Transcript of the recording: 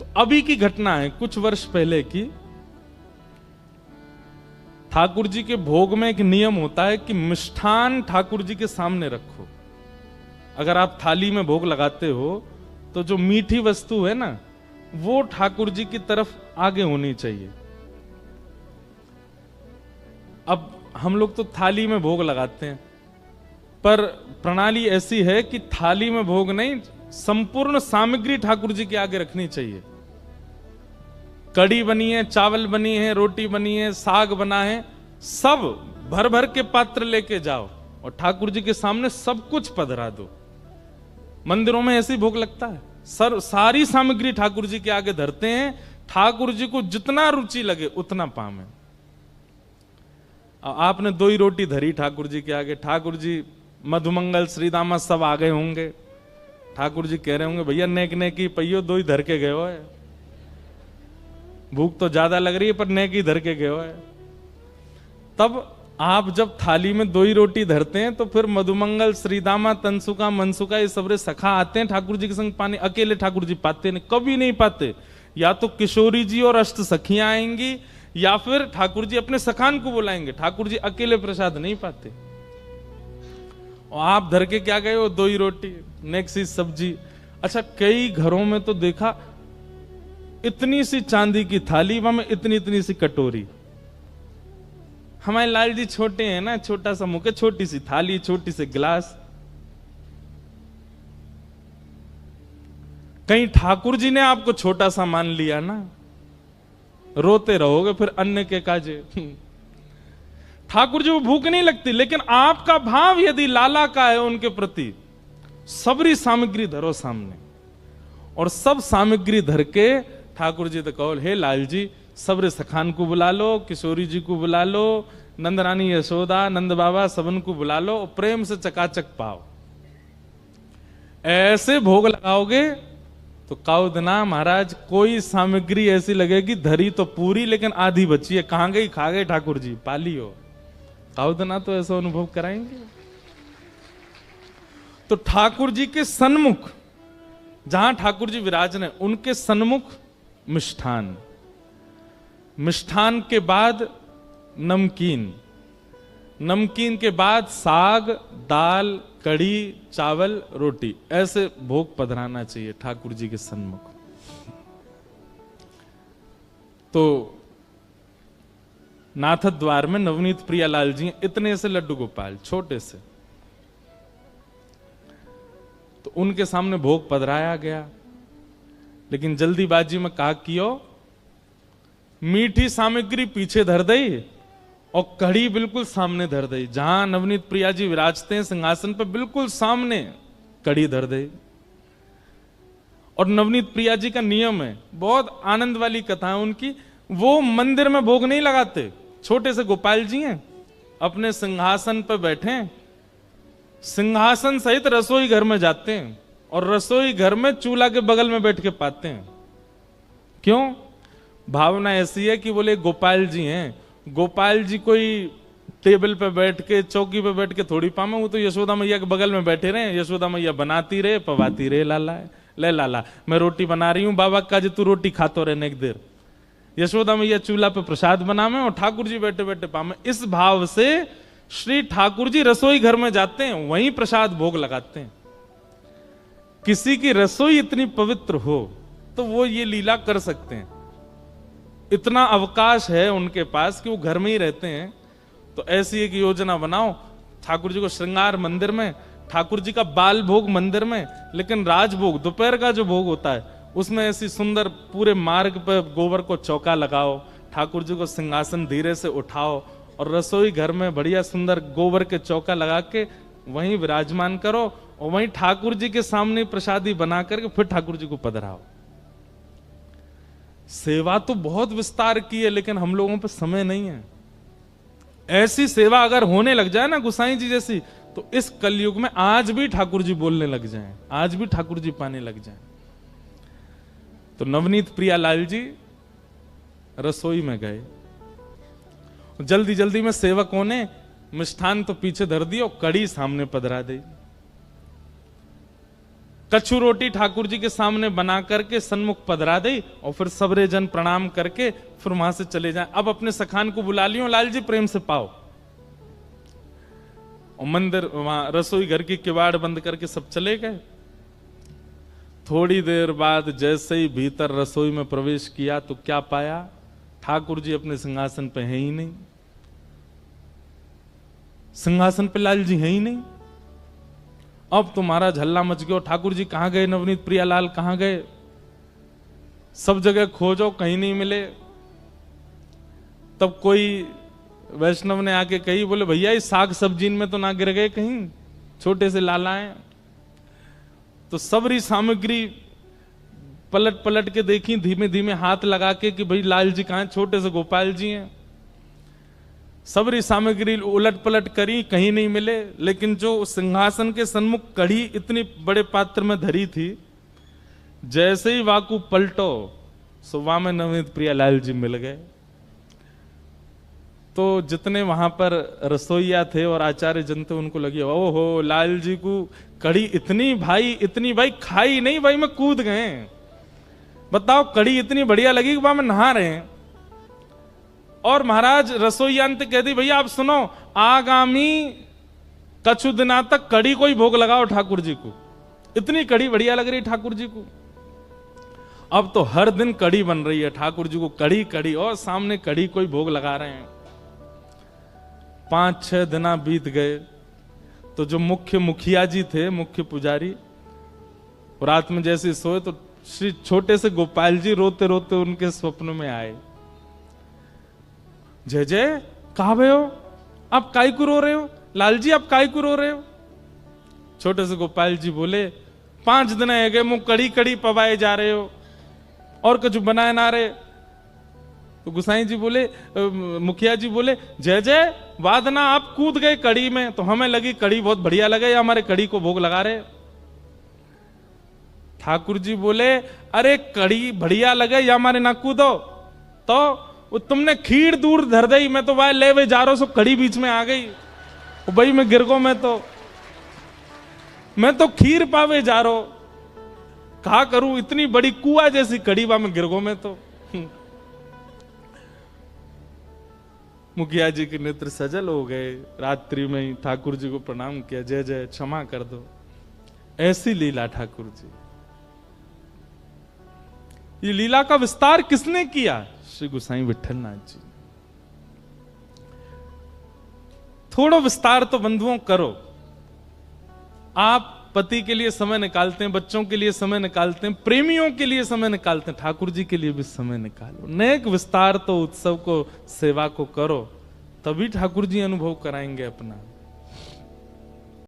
तो अभी की घटना है, कुछ वर्ष पहले की। ठाकुर जी के भोग में एक नियम होता है कि मिष्ठान ठाकुर जी के सामने रखो। अगर आप थाली में भोग लगाते हो तो जो मीठी वस्तु है ना, वो ठाकुर जी की तरफ आगे होनी चाहिए। अब हम लोग तो थाली में भोग लगाते हैं, पर प्रणाली ऐसी है कि थाली में भोग नहीं, संपूर्ण सामग्री ठाकुर जी के आगे रखनी चाहिए। कड़ी बनी है, चावल बनी है, रोटी बनी है, साग बना है, सब भर भर के पात्र लेके जाओ और ठाकुर जी के सामने सब कुछ पधरा दो। मंदिरों में ऐसे ही भोग लगता है, सारी सामग्री ठाकुर जी के आगे धरते हैं, ठाकुर जी को जितना रुचि लगे उतना पावे। आपने 2 ही रोटी धरी ठाकुर जी के आगे, ठाकुर जी मधुमंगल श्रीदामा सब आ गए होंगे, ठाकुर जी कह रहे होंगे भैया नेक नेकी पहियो 2 ही धर के गए हो है, भूख तो ज्यादा लग रही है पर नेक ही धर के गए हो है। तब आप जब थाली में 2 ही रोटी धरते हैं तो फिर मधुमंगल श्रीदामा तनसुका मनसुका ये सबरे सखा आते हैं ठाकुर जी के संग पानी, अकेले ठाकुर जी पाते नहीं, कभी नहीं पाते। या तो किशोरी जी और अष्ट सखियां आएंगी या फिर ठाकुर जी अपने सखान को बुलाएंगे, ठाकुर जी अकेले प्रसाद नहीं पाते। और आप धर के क्या गए हो, 2 ही रोटी, नेक्स्ट सी सब्जी। अच्छा, कई घरों में तो देखा इतनी सी चांदी की थाली, वहां इतनी इतनी सी कटोरी। हमारे लाल जी छोटे हैं ना, छोटा सा मुंह, छोटी सी थाली, छोटी सी गिलास। कहीं ठाकुर जी ने आपको छोटा सा मान लिया ना, रोते रहोगे फिर अन्न के काजे। ठाकुर जी को भूख नहीं लगती, लेकिन आपका भाव यदि लाला का है उनके प्रति, सबरी सामग्री धरो सामने और सब सामग्री धर के ठाकुर जी तो कहो, हे लाल जी सबरे सखान को बुला लो, किशोरी जी को बुला लो, नंद रानी यशोदा, नंद बाबा सबन को बुला लो, प्रेम से चकाचक पाओ। ऐसे भोग लगाओगे तो काउदना महाराज कोई सामग्री ऐसी लगेगी धरी तो पूरी लेकिन आधी बची है, कहां गई, खा गए ठाकुर जी, पाली हो। काउदना तो ऐसा अनुभव कराएंगे। तो ठाकुर जी के सन्मुख, जहां ठाकुर जी विराजने उनके सन्मुख मिष्ठान, मिष्ठान के बाद नमकीन, नमकीन के बाद साग, दाल, कढ़ी, चावल, रोटी, ऐसे भोग पधराना चाहिए ठाकुर जी के सन्मुख। तो नाथ द्वार में नवनीत प्रियालाल जी इतने से लड्डू गोपाल, छोटे से, तो उनके सामने भोग पधराया गया। लेकिन जल्दीबाजी में कहा कियो, मीठी सामग्री पीछे धर दई और कढ़ी बिल्कुल सामने धर दई। जहां नवनीत प्रिया जी विराजते हैं सिंहासन पर, बिल्कुल सामने कढ़ी धर दई। और नवनीत प्रिया जी का नियम है, बहुत आनंद वाली कथा है उनकी, वो मंदिर में भोग नहीं लगाते। छोटे से गोपाल जी हैं, अपने सिंहासन पर बैठे, सिंहासन सहित रसोई घर में जाते हैं और रसोई घर में चूल्हा के बगल में बैठ के पाते हैं। क्यों? भावना ऐसी है कि बोले गोपाल जी हैं, गोपाल जी कोई टेबल पे बैठ के, चौकी पे बैठ के थोड़ी पामे, वो तो यशोदा मैया के बगल में बैठे रहे, यशोदा मैया बनाती रहे, पवाती रहे, लाला है, ले लाला मैं रोटी बना रही हूं, बाबा का जी तू रोटी खातो रहने एक देर। यशोदा मैया चूल्हा पे प्रसाद बनावे और ठाकुर जी बैठे बैठे पामे। इस भाव से श्री ठाकुर जी रसोई घर में जाते हैं, वहीं प्रसाद भोग लगाते हैं। किसी की रसोई इतनी पवित्र हो तो वो ये लीला कर सकते हैं, इतना अवकाश है उनके पास कि वो घर में ही रहते हैं। तो ऐसी एक योजना बनाओ, ठाकुर जी को श्रृंगार मंदिर में, ठाकुर जी का बाल भोग मंदिर में, लेकिन राजभोग दोपहर का जो भोग होता है उसमें ऐसी सुंदर पूरे मार्ग पर गोबर को चौका लगाओ, ठाकुर जी को सिंहासन धीरे से उठाओ और रसोई घर में बढ़िया सुंदर गोबर के चौका लगा के वहीं विराजमान करो और वहीं ठाकुर जी के सामने प्रसादी बना करके फिर ठाकुर जी को पधराओ। सेवा तो बहुत विस्तार की है, लेकिन हम लोगों पर समय नहीं है। ऐसी सेवा अगर होने लग जाए ना गुसाई जी जैसी, तो इस कलयुग में आज भी ठाकुर जी बोलने लग जाएं, आज भी ठाकुर जी पाने लग जाएं। तो नवनीत प्रियालाल जी रसोई में गए, जल्दी जल्दी में सेवकों ने मिष्ठान तो पीछे धर दिया और कड़ी सामने पधरा दी। कछु रोटी ठाकुर जी के सामने बना करके सन्मुख पधरा दे और फिर सबरे जन प्रणाम करके फिर वहां से चले जाएं। अब अपने सखान को बुला लियो, लाल जी प्रेम से पाओ। और मंदिर वहां रसोई घर की किवाड़ बंद करके सब चले गए। थोड़ी देर बाद जैसे ही भीतर रसोई में प्रवेश किया तो क्या पाया, ठाकुर जी अपने सिंहासन पे है ही नहीं। सिंहासन पे लाल जी है ही नहीं। अब तुम्हारा झल्ला मच गया, ठाकुर जी कहां गए, नवनीत प्रियालाल कहां गए, सब जगह खोजो कहीं नहीं मिले। तब कोई वैष्णव ने आके कही, बोले भैया इस साग सब्जी में तो ना गिर गए कहीं, छोटे से लाला हैं। तो सबरी सामग्री पलट पलट के देखी, धीमे धीमे हाथ लगा के कि भाई लाल जी कहां हैं, छोटे से गोपाल जी हैं। सबरी सामग्री उलट पलट करी, कहीं नहीं मिले। लेकिन जो सिंहासन के सन्मुख कढ़ी इतनी बड़े पात्र में धरी थी, जैसे ही वाकू पलटो सुबह में नवनीत प्रियालाल जी मिल गए। तो जितने वहां पर रसोईया थे और आचार्य जन थे, उनको लगी ओहो लाल जी को कढ़ी इतनी भाई खाई नहीं भाई मैं कूद गए। बताओ कढ़ी इतनी बढ़िया लगी कि वहां में नहा रहे हैं। और महाराज रसोईया ने कह दी, भैया आप सुनो, आगामी कछु दिना तक कढ़ी को ही भोग लगाओ ठाकुर जी को, इतनी कढ़ी बढ़िया लग रही ठाकुर जी को। अब तो हर दिन कढ़ी बन रही है ठाकुर जी को, कढ़ी कढ़ी, और सामने कढ़ी को ही भोग लगा रहे हैं। 5-6 दिन बीत गए तो जो मुख्य मुखिया जी थे, मुख्य पुजारी, रात में जैसे सोए तो श्री छोटे से गोपाल जी रोते रोते उनके स्वप्न में आए। जय जय कहा भे हो, आप काई को रो रहे हो, लाल जी आप काई को रो रहे हो। छोटे से गोपाल जी बोले, 5 दिन है गए मुंह कड़ी कड़ी पवाए जा रहे हो और कुछ बनाए ना रहे। तो गुसाई जी बोले, मुखिया जी बोले, जय जय वादना आप कूद गए कड़ी में, तो हमें लगी कड़ी बहुत बढ़िया लगे या हमारे कड़ी को भोग लगा रहे। ठाकुर जी बोले, अरे कड़ी बढ़िया लगे या हमारे ना कूदो, तो तुमने खीर दूर धर दई, मैं तो वह ले वे जा रहा हूं, सो कड़ी बीच में आ गई भाई, मैं गिर गो, मैं तो खीर पावे जा रहा हूं, कहा करूं इतनी बड़ी कुआ जैसी कड़ी बा में गिर गो मैं तो। मुखिया जी के नेत्र सजल हो गए, रात्रि में ही ठाकुर जी को प्रणाम किया, जय जय क्षमा कर दो। ऐसी लीला ठाकुर जी। ये लीला का विस्तार किसने किया? श्री गोसाई विठलनाथ जी। थोड़ा विस्तार तो बंधुओं करो। आप पति के लिए समय निकालते हैं, बच्चों के लिए समय निकालते हैं, प्रेमियों के लिए समय निकालते हैं, ठाकुर जी के लिए भी समय निकालो। नेक विस्तार तो उत्सव को, सेवा को करो, तभी ठाकुर जी अनुभव कराएंगे अपना।